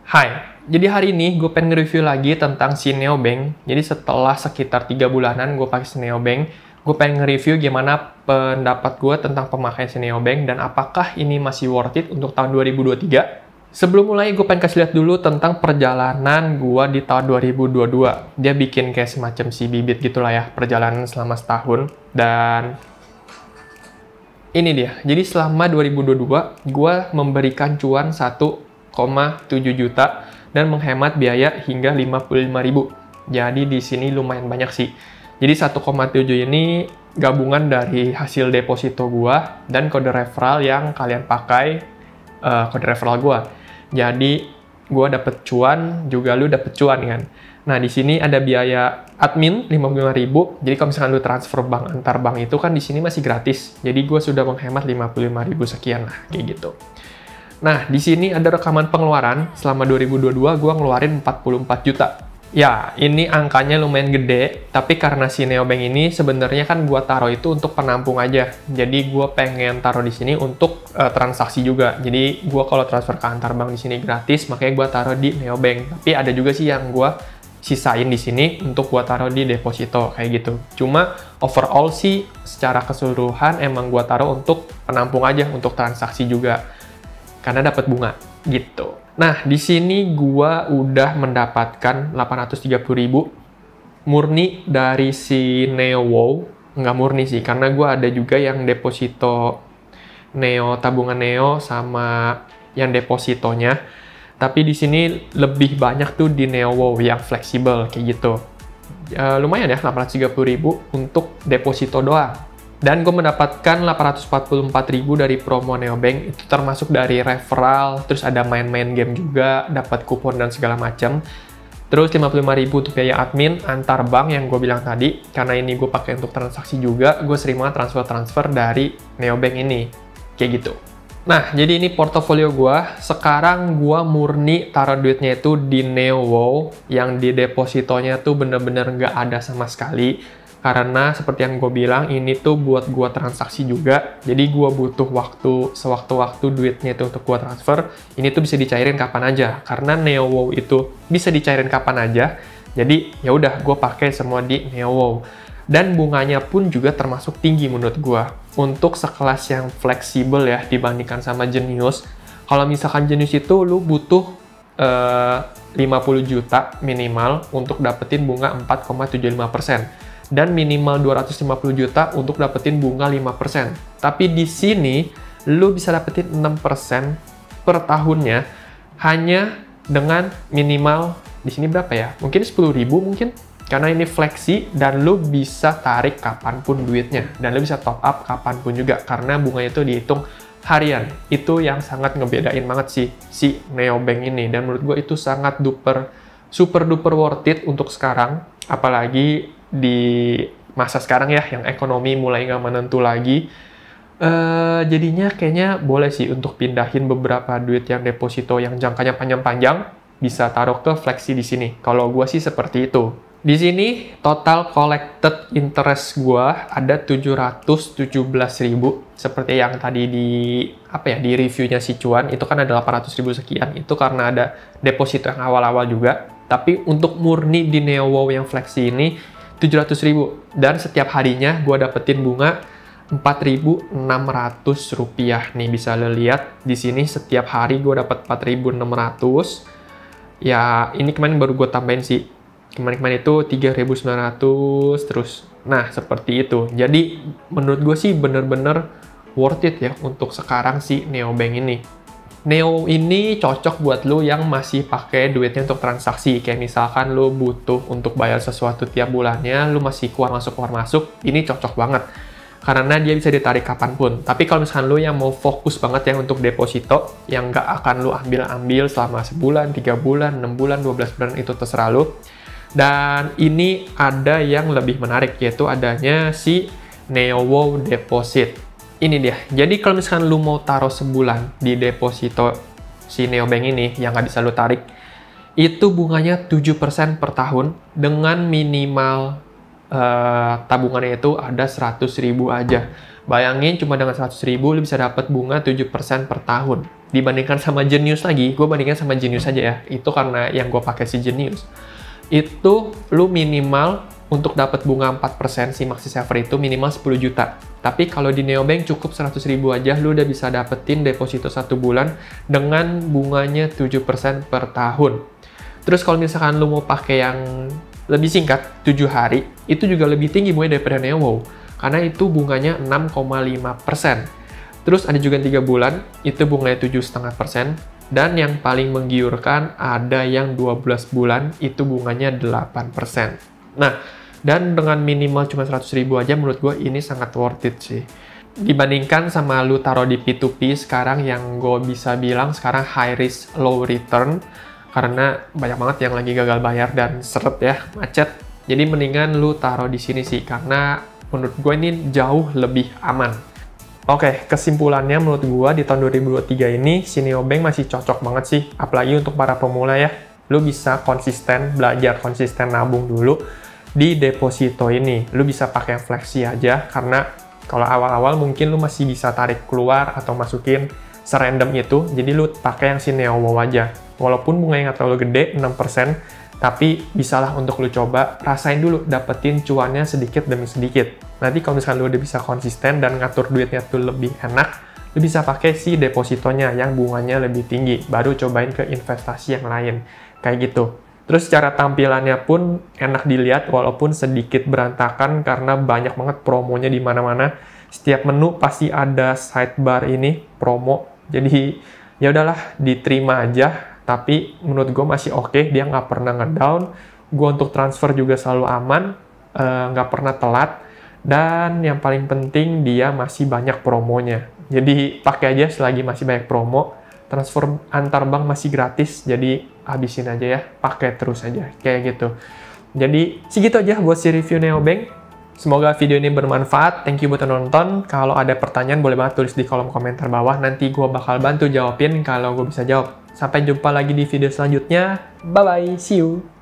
Hai, jadi hari ini gue pengen nge-review lagi tentang si Neobank. Jadi setelah sekitar 3 bulanan gue pakai si Neobank, gue pengen nge-review gimana pendapat gue tentang pemakaian si Neobank dan apakah ini masih worth it untuk tahun 2023. Sebelum mulai, gue pengen kasih lihat dulu tentang perjalanan gue di tahun 2022. Dia bikin kayak semacam si bibit gitulah ya, perjalanan selama setahun. Dan ini dia, jadi selama 2022, gue memberikan cuan 1,7 juta dan menghemat biaya hingga 55.000. Jadi di sini lumayan banyak sih. Jadi 1,7 ini gabungan dari hasil deposito gua dan kode referral yang kalian pakai, kode referral gua. Jadi gua dapet cuan, juga lu dapet cuan kan. Nah, di sini ada biaya admin 55.000. Jadi kalau misalkan lu transfer bank antar bank itu kan di sini masih gratis. Jadi gua sudah menghemat 55.000 sekian lah, kayak gitu. Nah, di sini ada rekaman pengeluaran. Selama 2022, gue ngeluarin 44 juta. Ya, ini angkanya lumayan gede, tapi karena si Neobank ini sebenarnya kan gue taruh itu untuk penampung aja. Jadi, gue pengen taruh di sini untuk transaksi juga. Jadi, gue kalau transfer ke antar bank di sini gratis, makanya gue taruh di Neobank. Tapi ada juga sih yang gue sisain di sini untuk gue taruh di deposito, kayak gitu. Cuma, overall sih, secara keseluruhan emang gue taruh untuk penampung aja, untuk transaksi juga. Karena dapat bunga gitu. Nah, di sini gua udah mendapatkan 830.000 murni dari si NeoWow. Nggak murni sih, karena gua ada juga yang deposito Neo, tabungan Neo sama yang depositonya. Tapi di sini lebih banyak tuh di NeoWow yang fleksibel kayak gitu. Lumayan ya, 830.000 untuk deposito doang. Dan gue mendapatkan 844.000 dari promo Neobank, itu termasuk dari referral, terus ada main-main game juga, dapat kupon dan segala macam. Terus 55.000 untuk biaya admin antar bank yang gue bilang tadi, karena ini gue pakai untuk transaksi juga, gue sering banget transfer-transfer dari Neobank ini, kayak gitu. Nah, jadi ini portofolio gue. Sekarang gue murni taruh duitnya itu di NeoWow, yang di depositonya tuh bener-bener nggak ada sama sekali. Karena seperti yang gue bilang, ini tuh buat gue transaksi juga. Jadi gue butuh waktu, sewaktu-waktu duitnya itu untuk gue transfer. Ini tuh bisa dicairin kapan aja. Karena NeoWow itu bisa dicairin kapan aja. Jadi ya udah gue pakai semua di NeoWow. Dan bunganya pun juga termasuk tinggi menurut gue. Untuk sekelas yang fleksibel ya dibandingkan sama Genius. Kalau misalkan Genius itu lu butuh 50 juta minimal untuk dapetin bunga 4,75%. Dan minimal 250 juta untuk dapetin bunga 5%. Tapi di sini, lu bisa dapetin 6% per tahunnya hanya dengan minimal, di sini berapa ya? Mungkin 10.000 mungkin. Karena ini fleksi dan lu bisa tarik kapanpun duitnya. Dan lu bisa top up kapanpun juga. Karena bunganya itu dihitung harian. Itu yang sangat ngebedain banget sih si Neobank ini. Dan menurut gue itu sangat super duper worth it untuk sekarang. Apalagi di masa sekarang ya, yang ekonomi mulai nggak menentu lagi, jadinya kayaknya boleh sih untuk pindahin beberapa duit yang deposito yang jangkanya panjang-panjang, bisa taruh ke fleksi di sini. Kalau gue sih seperti itu. Di sini, total collected interest gue ada 717.000, seperti yang tadi di reviewnya si Cuan, itu kan ada 800.000 sekian, itu karena ada deposito yang awal-awal juga. Tapi untuk murni di NeoWow yang fleksi ini, 700.000, dan setiap harinya gue dapetin bunga 4.600 rupiah. Nih bisa lo lihat di sini setiap hari gue dapet 4.600. Ya ini kemarin baru gue tambahin sih. Kemarin itu 3.900 terus. Nah seperti itu. Jadi menurut gue sih bener-bener worth it ya untuk sekarang si Neobank ini. Neo ini cocok buat lo yang masih pakai duitnya untuk transaksi. Kayak misalkan lo butuh untuk bayar sesuatu tiap bulannya, lo masih keluar masuk, ini cocok banget. Karena dia bisa ditarik kapanpun. Tapi kalau misalkan lo yang mau fokus banget ya untuk deposito, yang nggak akan lo ambil-ambil selama sebulan, 3 bulan, 6 bulan, 12 bulan, itu terserah lo. Dan ini ada yang lebih menarik, yaitu adanya si NeoWow Deposit. Ini dia. Jadi kalau misalkan lu mau taruh sebulan di deposito si Neobank ini yang nggak bisa lu tarik, itu bunganya 7% per tahun dengan minimal tabungannya itu ada 100.000 aja. Bayangin cuma dengan 100.000 lu bisa dapat bunga 7% per tahun. Dibandingkan sama Genius lagi, gue bandingkan sama Genius aja ya. Itu karena yang gue pakai si Genius. Itu lu minimal untuk dapat bunga 4% si Maxi Saver itu minimal 10 juta. Tapi kalau di Neobank cukup 100.000 aja, lu udah bisa dapetin deposito 1 bulan dengan bunganya 7% per tahun. Terus kalau misalkan lu mau pakai yang lebih singkat, 7 hari, itu juga lebih tinggi bunganya daripada Neowow. Karena itu bunganya 6,5%. Terus ada juga 3 bulan, itu bunganya 7,5%. Dan yang paling menggiurkan ada yang 12 bulan, itu bunganya 8%. Nah, dan dengan minimal cuma 100.000 aja, menurut gue ini sangat worth it sih. Dibandingkan sama lu taruh di P2P sekarang yang gue bisa bilang sekarang high risk, low return. Karena banyak banget yang lagi gagal bayar dan seret ya, macet. Jadi mendingan lu taruh di sini sih, karena menurut gue ini jauh lebih aman. Oke, kesimpulannya menurut gue di tahun 2023 ini, si Neobank masih cocok banget sih. Apalagi untuk para pemula ya. Lu bisa konsisten, belajar konsisten nabung dulu di deposito ini. Lu bisa pakai yang flexi aja, karena kalau awal-awal mungkin lu masih bisa tarik keluar atau masukin serandom itu, jadi lu pakai yang si Neowow aja. Walaupun bunganya nggak terlalu gede, 6%, tapi bisalah untuk lu coba, rasain dulu, dapetin cuannya sedikit demi sedikit. Nanti kalau misalkan lu udah bisa konsisten dan ngatur duitnya tuh lebih enak, lu bisa pakai si depositonya yang bunganya lebih tinggi, baru cobain ke investasi yang lain. Kayak gitu. Terus cara tampilannya pun enak dilihat walaupun sedikit berantakan karena banyak banget promonya di mana-mana. Setiap menu pasti ada sidebar ini, promo. Jadi ya udahlah, diterima aja. Tapi menurut gue masih oke, dia nggak pernah ngedown. Gue untuk transfer juga selalu aman, nggak pernah telat. Dan yang paling penting dia masih banyak promonya. Jadi pakai aja selagi masih banyak promo. Transfer antar bank masih gratis, jadi habisin aja ya, pakai terus aja, kayak gitu. Jadi segitu aja buat si review Neobank. Semoga video ini bermanfaat. Thank you buat nonton. Kalau ada pertanyaan boleh banget tulis di kolom komentar bawah. Nanti gue bakal bantu jawabin kalau gue bisa jawab. Sampai jumpa lagi di video selanjutnya. Bye-bye, see you!